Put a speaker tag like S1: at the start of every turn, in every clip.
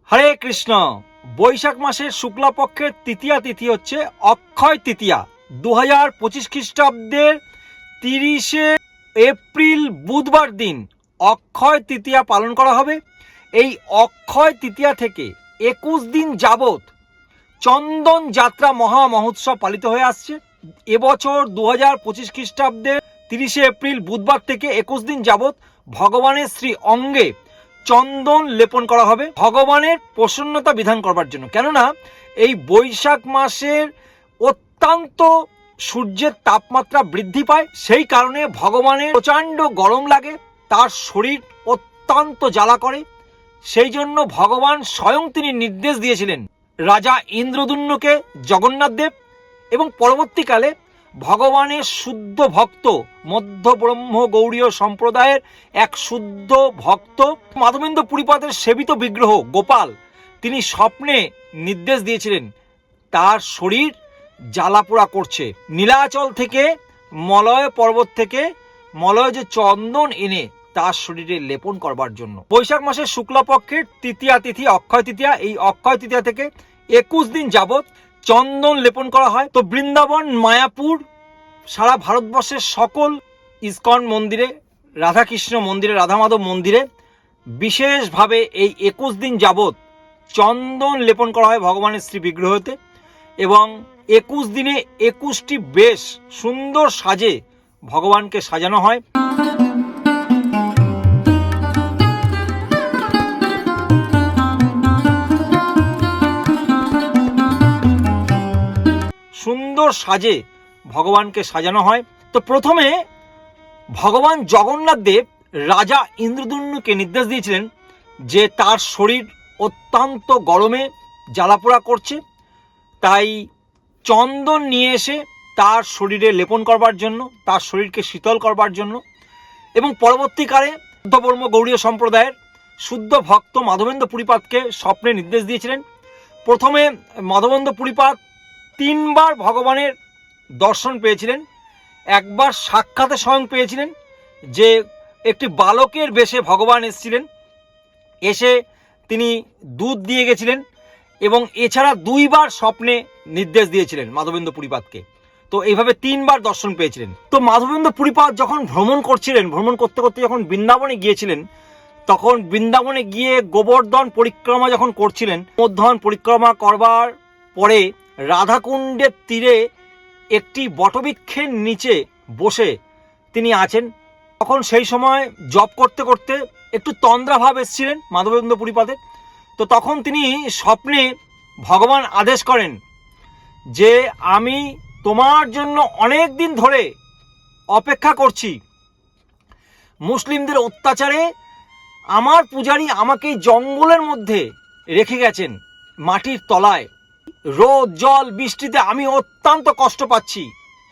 S1: হরে কৃষ্ণ। বৈশাখ মাসের শুক্লাপক্ষের তৃতীয়া তিথি হচ্ছে অক্ষয় তৃতীয়া। 2025 খ্রিস্টাব্দের 30শে এপ্রিল বুধবার দিন অক্ষয় তৃতীয়া পালন করা হবে। এই অক্ষয় তৃতীয়া থেকে 21 দিন যাবৎ চন্দন যাত্রা মহা মহোৎসব পালিত হয়ে আসছে। এবছর 2025 খ্রিস্টাব্দের 30শে এপ্রিল বুধবার থেকে 21 দিন যাবৎ ভগবানের শ্রী অঙ্গে চন্দন লেপন করা হবে ভগবানের প্রসন্নতা বিধান করবার জন্য। কেননা এই বৈশাখ মাসের অত্যন্ত সূর্যের তাপমাত্রা বৃদ্ধি পায়, সেই কারণে ভগবানের প্রচণ্ড গরম লাগে, তার শরীর অত্যন্ত জ্বালা করে। সেই জন্য ভগবান স্বয়ং তিনি নির্দেশ দিয়েছিলেন রাজা ইন্দ্রদুম্নকে, জগন্নাথ দেব, এবং পরবর্তীকালে ভগবানের শুদ্ধ ভক্ত মধ্য ব্রহ্ম গৌড়ীয় সম্প্রদায়ের এক শুদ্ধ ভক্ত মাধবেন্দ্র পুরীপাদের সেবিত বিগ্রহ গোপাল, তিনি স্বপ্নে নির্দেশ দিয়েছিলেন তার শরীর জ্বালাপোড়া করছে। নীলাচল থেকে মলয় পর্বত থেকে মলয় যে চন্দন এনে তার শরীরে লেপন করবার জন্য। বৈশাখ মাসের শুক্লপক্ষের তৃতীয়া তিথি অক্ষয় তৃতীয়া, এই অক্ষয় তৃতীয়া থেকে 21 দিন যাবৎ চন্দন লেপন করা হয়। তো বৃন্দাবন, মায়াপুর, সারা ভারতবর্ষের সকল ইস্কন মন্দিরে, রাধাকৃষ্ণ মন্দিরে, রাধা মাধব মন্দিরে বিশেষভাবে এই 21 দিন যাবৎ চন্দন লেপন করা হয় ভগবানের শ্রী বিগ্রহতে, এবং 21 দিনে 21টি বেশ সুন্দর সাজে ভগবানকে সাজানো হয়। সুন্দর সাজে ভগবানকে সাজানো হয়। তো প্রথমে ভগবান জগন্নাথ দেব রাজা ইন্দ্রদুম্নকে নির্দেশ দিয়েছিলেন যে তার শরীর অত্যন্ত গরমে জ্বালাপোড়া করছে, তাই চন্দন নিয়ে এসে তার শরীরে লেপন করবার জন্য, তার শরীরকে শীতল করবার জন্য। এবং পরবর্তীকালে মধ্যবর্ম গৌড়ীয় সম্প্রদায়ের শুদ্ধ ভক্ত মাধবেন্দ্র পুরীপাদকে স্বপ্নে নির্দেশ দিয়েছিলেন। প্রথমে মাধবেন্দ্র পুরীপাদ 3 বার ভগবানের দর্শন পেয়েছিলেন। একবার সাক্ষাতে স্বয়ং পেয়েছিলেন যে একটি বালকের বেশে ভগবান এসেছিলেন, এসে তিনি দুধ দিয়ে গেছিলেন, এবং এছাড়া 2 বার স্বপ্নে নির্দেশ দিয়েছিলেন মাধবেন্দ্র পুরীপাদকে। তো এইভাবে 3 বার দর্শন পেয়েছিলেন। তো মাধবেন্দ্র পুরীপাদ যখন ভ্রমণ করছিলেন, ভ্রমণ করতে করতে যখন বৃন্দাবনে গিয়েছিলেন, তখন বৃন্দাবনে গিয়ে গোবর্ধন পরিক্রমা যখন করছিলেন, গোবর্ধন পরিক্রমা করবার পরে রাধাকুণ্ডের তীরে একটি বটবৃক্ষের নিচে বসে তিনি আছেন। তখন সেই সময় জপ করতে করতে একটু তন্দ্রাভাব এসেছিলেন মাধবেন্দ্র পুরীপাদের। তো তখন তিনি স্বপ্নে ভগবান আদেশ করেন যে আমি তোমার জন্য অনেক দিন ধরে অপেক্ষা করছি। মুসলিমদের অত্যাচারে আমার পূজারী আমাকে জঙ্গলের মধ্যে রেখে গেছেন, মাটির তলায়। রোদ জল বৃষ্টিতে আমি অত্যন্ত কষ্ট পাচ্ছি।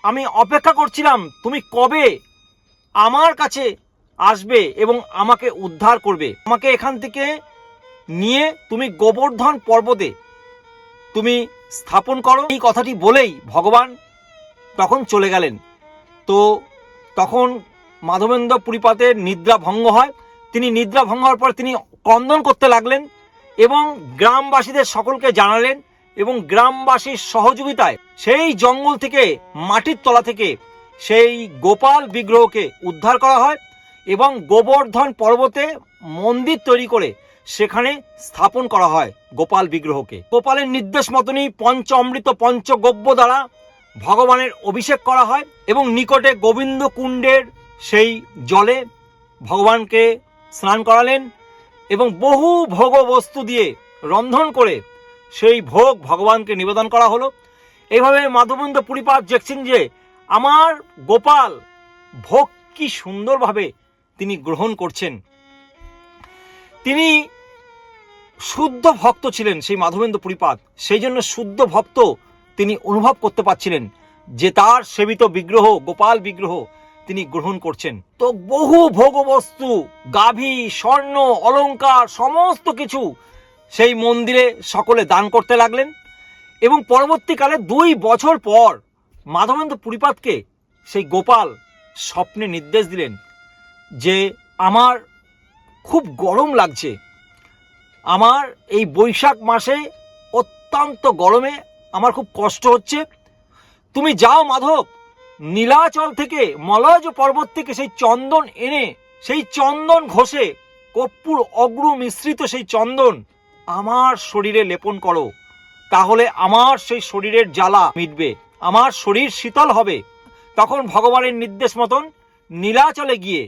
S1: আমি অপেক্ষা করছিলাম তুমি কবে আমার কাছে আসবে এবং আমাকে উদ্ধার করবে। আমাকে এখান থেকে নিয়ে তুমি গোবর্ধন পর্বতে তুমি স্থাপন করো। এই কথাটি বলেই ভগবান তখন চলে গেলেন। তো তখন মাধবেন্দ্র পুরীপাদের নিদ্রা ভঙ্গ হয়। তিনি নিদ্রা ভঙ্গ হওয়ার পর তিনি ক্রন্দন করতে লাগলেন এবং গ্রামবাসীদের সকলকে জানালেন, এবং গ্রামবাসীর সহযোগিতায় সেই জঙ্গল থেকে, মাটির তলা থেকে সেই গোপাল বিগ্রহকে উদ্ধার করা হয় এবং গোবর্ধন পর্বতে মন্দির তৈরি করে সেখানে স্থাপন করা হয় গোপাল বিগ্রহকে। গোপালের নির্দেশ মতনই পঞ্চ অমৃত পঞ্চগব্য দ্বারা ভগবানের অভিষেক করা হয়, এবং নিকটে গোবিন্দ কুণ্ডের সেই জলে ভগবানকে স্নান করালেন, এবং বহু ভোগ বস্তু দিয়ে রন্ধন করে সেই ভোগ ভগবানকে নিবেদন করা হলো। এইভাবে মাধবেন্দ্র পুরীপাদ দেখছেন যে আমার গোপাল ভোগ কি সুন্দরভাবে তিনি গ্রহণ করছেন। তিনি শুদ্ধ ভক্ত ছিলেন সেই মাধবেন্দ্র পুরীপাদ, সেই জন্য শুদ্ধ ভক্ত তিনি অনুভব করতে পারছিলেন যে তার সেবিত বিগ্রহ গোপাল বিগ্রহ তিনি গ্রহণ করছেন। তো বহু ভোগবস্তু, গাভী, স্বর্ণ, অলংকার, সমস্ত কিছু সেই মন্দিরে সকলে দান করতে লাগলেন। এবং পরবর্তীকালে 2 বছর পর মাধবেন্দ্র পুরীপাদকে সেই গোপাল স্বপ্নে নির্দেশ দিলেন যে আমার খুব গরম লাগছে, আমার এই বৈশাখ মাসে অত্যন্ত গরমে আমার খুব কষ্ট হচ্ছে, তুমি যাও মাধব, নীলাচল থেকে মলয়জ পর্বত থেকে সেই চন্দন এনে সেই চন্দন ঘষে কর্পূর অগ্রু মিশ্রিত সেই চন্দন আমার শরীরে লেপন করো, তাহলে আমার সেই শরীরের জ্বালা মিটবে, আমার শরীর শীতল হবে। তখন ভগবানের নির্দেশ মতন নীলাচলে গিয়ে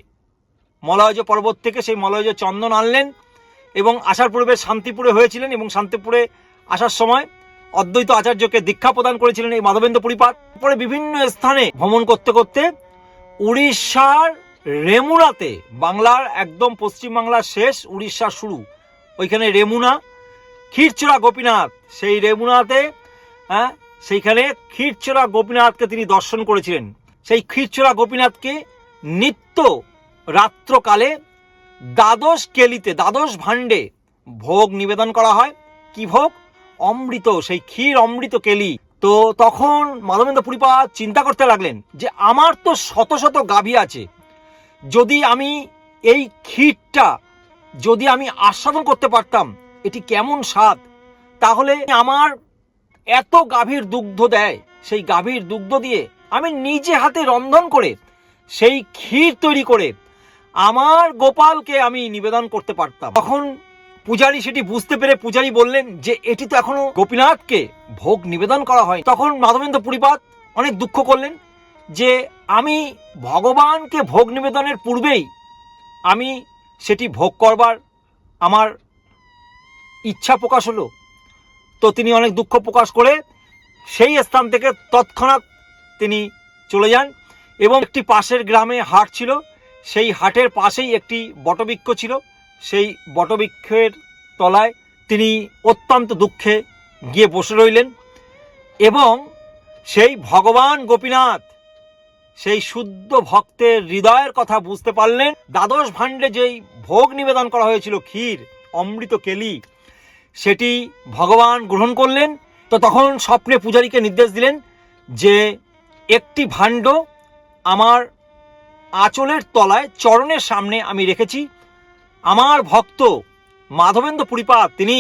S1: মলয়জ পর্বত থেকে সেই মলয়জ চন্দন আনলেন এবং আসার পূর্বে শান্তিপুরে হয়েছিলেন এবং শান্তিপুরে আসার সময় অদ্বৈত আচার্যকে দীক্ষা প্রদান করেছিলেন এই মাধবেন্দ্র পুরীপাদ। পরে বিভিন্ন স্থানে ভ্রমণ করতে করতে উড়িষ্যার রেমুনাতে, বাংলার একদম পশ্চিম বাংলার শেষ, উড়িষ্যার শুরু, ওইখানে রেমুনা, ক্ষীরচোরা গোপীনাথ, সেই রেমুনাতে সেইখানে ক্ষীরচোরা গোপীনাথকে তিনি দর্শন করেছিলেন। সেই ক্ষীরচোরা গোপীনাথকে নিত্য রাত্রকালে দ্বাদশ কেলিতে, দ্বাদশ ভাণ্ডে ভোগ নিবেদন করা হয়। কি ভোগ? অমৃত, সেই ক্ষীর অমৃত কেলি। তো তখন মাধবেন্দ্র পুরীপাদ চিন্তা করতে লাগলেন যে আমার তো শত শত গাভী আছে, যদি আমি এই ক্ষীরটা যদি আমি আস্বাদন করতে পারতাম, এটি কেমন স্বাদ, তাহলে আমার এত গাভীর দুগ্ধ দেয়, সেই গাভীর দুগ্ধ দিয়ে আমি নিজে হাতে রন্ধন করে সেই ক্ষীর তৈরি করে আমার গোপালকে আমি নিবেদন করতে পারতাম। তখন পূজারী সেটি বুঝতে পেরে পূজারী বললেন যে এটি তো এখনো গোপীনাথকে ভোগ নিবেদন করা হয়। তখন মাধবেন্দ্র পুরীপাদ অনেক দুঃখ করলেন যে আমি ভগবানকে ভোগ নিবেদনের পূর্বেই আমি সেটি ভোগ করবার আমার ইচ্ছা প্রকাশ হলো। তো তিনি অনেক দুঃখ প্রকাশ করে সেই স্থান থেকে তৎক্ষণাৎ তিনি চলে যান এবং একটি পাশের গ্রামে হাট ছিল, সেই হাটের পাশেই একটি বটবৃক্ষ ছিল, সেই বটবৃক্ষের তলায় তিনি অত্যন্ত দুঃখে গিয়ে বসে রইলেন এবং সেই ভগবান গোপীনাথ সেই শুদ্ধ ভক্তের হৃদয়ের কথা বুঝতে পারলেন। দ্বাদশ ভাণ্ডে যেই ভোগ নিবেদন করা হয়েছিল ক্ষীর অমৃত কেলি, সেটি ভগবান গ্রহণ করলেন। তো তখন স্বপ্নে পূজারীকে নির্দেশ দিলেন যে একটি ভাণ্ড আমার আঁচলের তলায় চরণের সামনে আমি রেখেছি, আমার ভক্ত মাধবেন্দ্র পুরীপাদ তিনি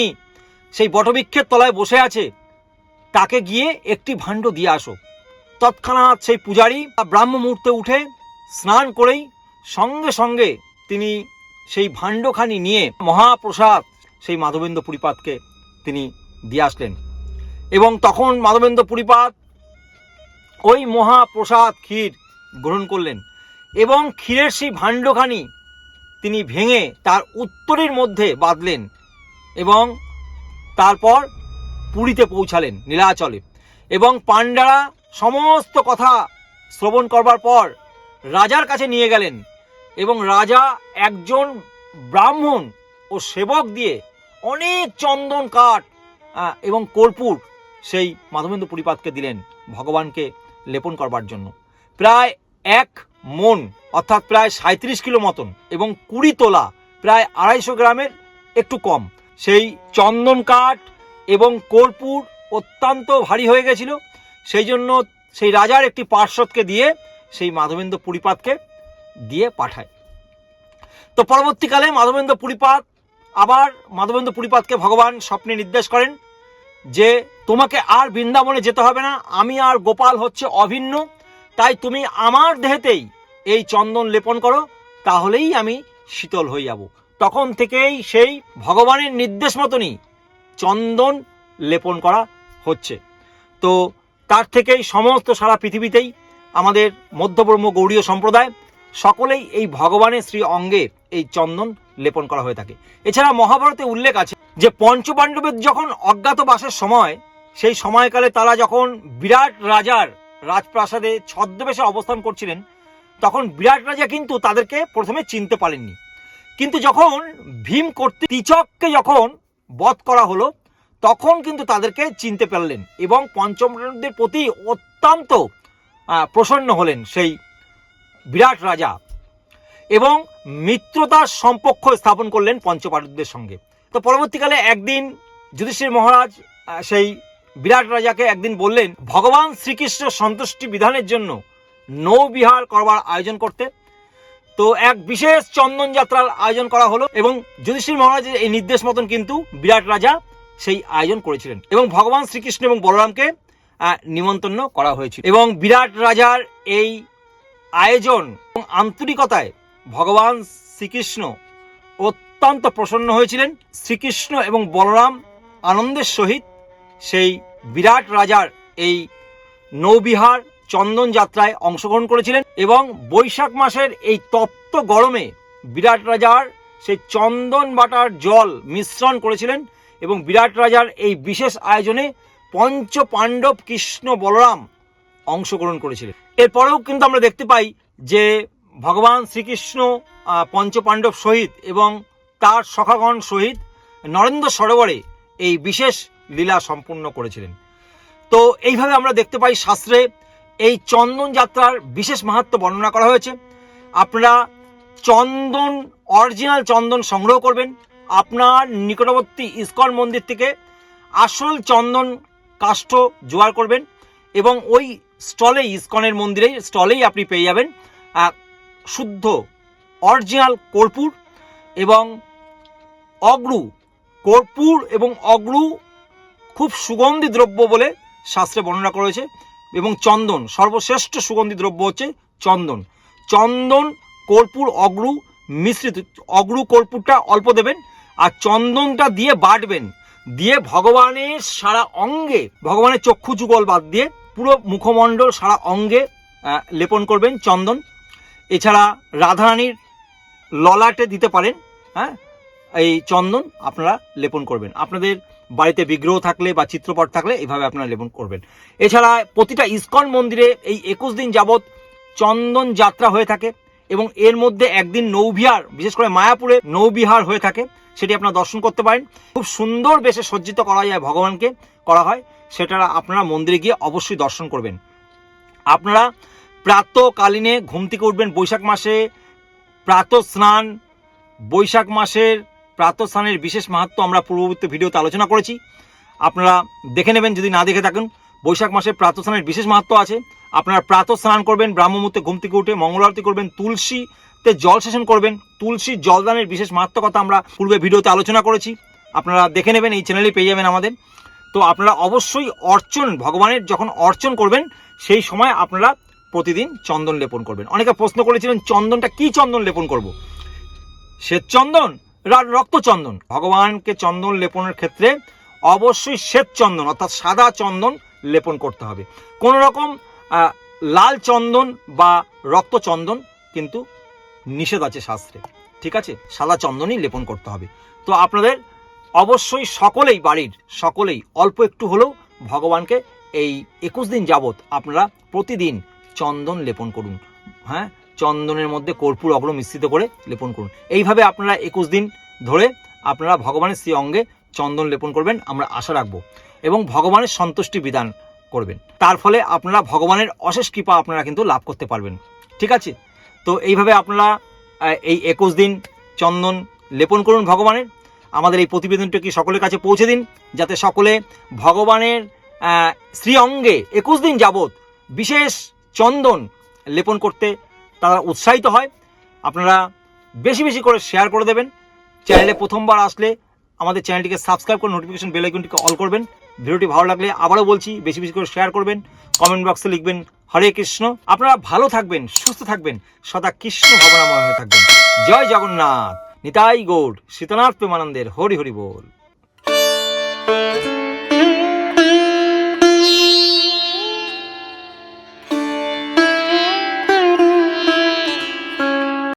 S1: সেই বটবৃক্ষের তলায় বসে আছে, তাকে গিয়ে একটি ভাণ্ড দিয়ে আসো। তৎক্ষণাৎ সেই পূজারী ব্রাহ্ম মুহূর্তে উঠে স্নান করেই সঙ্গে সঙ্গে তিনি সেই ভাণ্ডখানি নিয়ে মহাপ্রসাদ সেই মাধবেন্দ্র পুরীপাদকে তিনি দিয়ে আসলেন এবং তখন মাধবেন্দ্র পুরীপাদ ওই মহাপ্রসাদ ক্ষীর গ্রহণ করলেন এবং ক্ষীরের সেই ভাণ্ডখানি তিনি ভেঙে তার উত্তরের মধ্যে বাঁধলেন এবং তারপর পুরীতে পৌঁছালেন নীলাচলে। এবং পাণ্ডারা সমস্ত কথা শ্রবণ করবার পর রাজার কাছে নিয়ে গেলেন এবং রাজা একজন ব্রাহ্মণ ও সেবক দিয়ে অনেক চন্দন কাঠ এবং কর্পূর সেই মাধবেন্দ্র পুরীপাদকে দিলেন ভগবানকে লেপন করবার জন্য। প্রায় 1 মণ অর্থাৎ প্রায় 37 কিলো মতন এবং 20 তোলা প্রায় 250 গ্রামের একটু কম সেই চন্দন কাঠ এবং কর্পূর অত্যন্ত ভারী হয়ে গেছিল। সেই জন্য সেই রাজার একটি পার্শ্বদকে দিয়ে সেই মাধবেন্দ্র পুরীপাদকে দিয়ে পাঠায়। তো পরবর্তীকালে মাধবেন্দ্র পুরীপাদ আবার মাধবেন্দ্র পুরীপাদকে ভগবান স্বপ্নে নির্দেশ করেন যে তোমাকে আর বৃন্দাবনে যেতে হবে না, আমি আর গোপাল হচ্ছে অভিন্ন, তাই তুমি আমার দেহেতেই এই চন্দন লেপন করো, তাহলেই আমি শীতল হয়ে যাব। তখন থেকেই সেই ভগবানের নির্দেশ মতনই চন্দন লেপন করা হচ্ছে। তো তার থেকেই সমস্ত সারা পৃথিবীতেই আমাদের মধ্যব্রহ্ম গৌড়ীয় সম্প্রদায় সকলেই এই ভগবানের শ্রী অঙ্গে এই চন্দন লেপন করা হয়ে থাকে। এছাড়া মহাভারতে উল্লেখ আছে যে পঞ্চপাণ্ডবের যখন অজ্ঞাতবাসের সময়, সেই সময়কালে তারা যখন বিরাট রাজার রাজপ্রাসাদে ছদ্মবেশে অবস্থান করছিলেন, তখন বিরাট রাজা কিন্তু তাদেরকে প্রথমে চিনতে পারেননি, কিন্তু যখন ভীম কর্তৃক তীচককে যখন বধ করা হলো তখন কিন্তু তাদেরকে চিনতে পারলেন এবং পঞ্চপাণ্ডবদের প্রতি অত্যন্ত প্রসন্ন হলেন সেই বিরাট রাজা এবং মিত্রতার সম্পর্ক স্থাপন করলেন পঞ্চপাণ্ডবদের সঙ্গে। তো পরবর্তীকালে একদিন যুধিষ্ঠির মহারাজ সেই বিরাট রাজাকে একদিন বললেন ভগবান শ্রীকৃষ্ণ সন্তুষ্টি বিধানের জন্য নৌবিহার করবার আয়োজন করতে। তো এক বিশেষ চন্দন যাত্রার আয়োজন করা হলো এবং যুধিষ্ঠির মহারাজের এই নির্দেশ মতন কিন্তু বিরাট রাজা সেই আয়োজন করেছিলেন এবং ভগবান শ্রীকৃষ্ণ এবং বলরামকে নিমন্ত্রণ করা হয়েছিল এবং বিরাট রাজার এই আয়োজন এবং আন্তরিকতায় ভগবান শ্রীকৃষ্ণ অত্যন্ত প্রসন্ন হয়েছিলেন। শ্রীকৃষ্ণ এবং বলরাম আনন্দের সহিত সেই বিরাট রাজার এই নৌবিহার চন্দন যাত্রায় অংশগ্রহণ করেছিলেন এবং বৈশাখ মাসের এই তপ্ত গরমে বিরাট রাজার সেই চন্দন বাটার জল মিশ্রণ করেছিলেন এবং বিরাট রাজার এই বিশেষ আয়োজনে পঞ্চ পাণ্ডব কৃষ্ণ বলরাম অংশগ্রহণ করেছিলেন। এরপরেও কিন্তু আমরা দেখতে পাই যে ভগবান শ্রীকৃষ্ণ পঞ্চ পাণ্ডব সহিত এবং তার সখাগণ সহিত নরেন্দ্র সরোবরে এই বিশেষ লীলা সম্পূর্ণ করেছিলেন। তো এইভাবে আমরা দেখতে পাই শাস্ত্রে এই চন্দন যাত্রার বিশেষ মাহাত্ম্য বর্ণনা করা হয়েছে। আপনারা চন্দন, অরিজিনাল চন্দন সংগ্রহ করবেন, আপনার নিকটবর্তী ইস্কন মন্দির থেকে আসল চন্দন কাষ্ঠ জোগাড় করবেন এবং ওই স্টলেই, ইস্কনের মন্দিরেই স্টলেই আপনি পেয়ে যাবেন শুদ্ধ অরিজিনাল কর্পূর এবং অগ্রু। কর্পূর এবং অগ্রু খুব সুগন্ধি দ্রব্য বলে শাস্ত্রে বর্ণনা করা হয়েছে এবং চন্দন সর্বশ্রেষ্ঠ সুগন্ধি দ্রব্য হচ্ছে চন্দন। চন্দন, কর্পূর, অগ্রু মিশ্রিত। অগ্রু কর্পূরটা অল্প দেবেন আর চন্দনটা দিয়ে বাটবেন, দিয়ে ভগবানের সারা অঙ্গে, ভগবানের চক্ষু যুগল বাদ দিয়ে পুরো মুখমণ্ডল সারা অঙ্গে লেপন করবেন চন্দন। এছাড়া রাধারানীর ললাটে দিতে পারেন। হ্যাঁ, এই চন্দন আপনারা লেপন করবেন। আপনাদের বাড়িতে বিগ্রহ থাকলে বা চিত্রপট থাকলে এইভাবে আপনারা লেপন করবেন। এছাড়া প্রতিটা ইস্কন মন্দিরে এই 21 দিন যাবৎ চন্দন যাত্রা হয়ে থাকে এবং এর মধ্যে একদিন নৌবিহার, বিশেষ করে মায়াপুরে নৌবিহার হয়ে থাকে, সেটি আপনারা দর্শন করতে পারেন। খুব সুন্দর বেশে সজ্জিত করা যায়, ভগবানকে করা হয়, সেটা আপনারা মন্দিরে গিয়ে অবশ্যই দর্শন করবেন। আপনারা প্রাতকালীনে ঘুম থেকে উঠবেন। বৈশাখ মাসে প্রাত স্নান, বৈশাখ মাসের প্রাত স্নানের বিশেষ মাহাত্ম্য আমরা পূর্ববর্তী ভিডিওতে আলোচনা করেছি, আপনারা দেখে নেবেন যদি না দেখে থাকেন। বৈশাখ মাসে প্রাত স্নানের বিশেষ মাহাত্ম্য আছে। আপনারা প্রাত স্নান করবেন, ব্রাহ্মমুহূর্তে ঘুম থেকে উঠে মঙ্গল আরতি করবেন, তুলসীতে জল সেচন করবেন। তুলসী জলদানের বিশেষ মাহাত্ম্য কথা আমরা পূর্বে ভিডিওতে আলোচনা করেছি, আপনারা দেখে নেবেন, এই চ্যানেলে পেয়ে যাবেন আমাদের। তো আপনারা অবশ্যই অর্চন, ভগবানের যখন অর্চন করবেন সেই সময় আপনারা প্রতিদিন চন্দন লেপন করবেন। অনেকে প্রশ্ন করেছিলেন চন্দনটা কি চন্দন লেপন করব? শ্বেত চন্দন, রক্ত চন্দন। ভগবানকে চন্দন লেপনের ক্ষেত্রে অবশ্যই শ্বেত চন্দন অর্থাৎ সাদা চন্দন লেপন করতে হবে। কোন রকম লাল চন্দন বা রক্ত চন্দন কিন্তু নিষেধ আছে শাস্ত্রে, ঠিক আছে? সাদা চন্দনই লেপন করতে হবে। তো আপনাদের অবশ্যই সকলেই, বাড়ির সকলেই অল্প একটু হলেও ভগবানকে এই 21 দিন যাবৎ আপনারা প্রতিদিন চন্দন লেপন করুন। হ্যাঁ, চন্দনের মধ্যে কর্পূর, অগ্র মিশ্রিত করে লেপন করুন। এইভাবে আপনারা 21 দিন ধরে আপনারা ভগবানের শ্রী অঙ্গে চন্দন লেপন করবেন, আমরা আশা রাখবো, এবং ভগবানের সন্তুষ্টি বিধান করবেন। তার ফলে আপনারা ভগবানের অশেষ কৃপা আপনারা কিন্তু লাভ করতে পারবেন, ঠিক আছে? তো এইভাবে আপনারা এই 21 দিন চন্দন লেপন করুন ভগবানের। আমাদের এই প্রতিবেদনটি সকলের কাছে পৌঁছে দিন, যাতে সকলে ভগবানের শ্রী অঙ্গে 21 দিন যাবৎ বিশেষ চন্দন লেপন করতে তারা উৎসাহিত হয়। আপনারা বেশি বেশি করে শেয়ার করে দেবেন। চ্যানেলে প্রথমবার আসলে আমাদের চ্যানেলটিকে সাবস্ক্রাইব করে নোটিফিকেশন বেল আইকনটিকে অল করবেন। ভিডিওটি ভালো লাগলে আবারও বলছি বেশি বেশি করে শেয়ার করবেন। কমেন্ট বক্সে লিখবেন হরে কৃষ্ণ। আপনারা ভালো থাকবেন, সুস্থ থাকবেন, সদা কৃষ্ণ ভাবনাময় হয়ে থাকবেন। জয় জগন্নাথ, নিতাই গৌড়, শীতনাথ প্রেমানন্দের হরি হরি বল।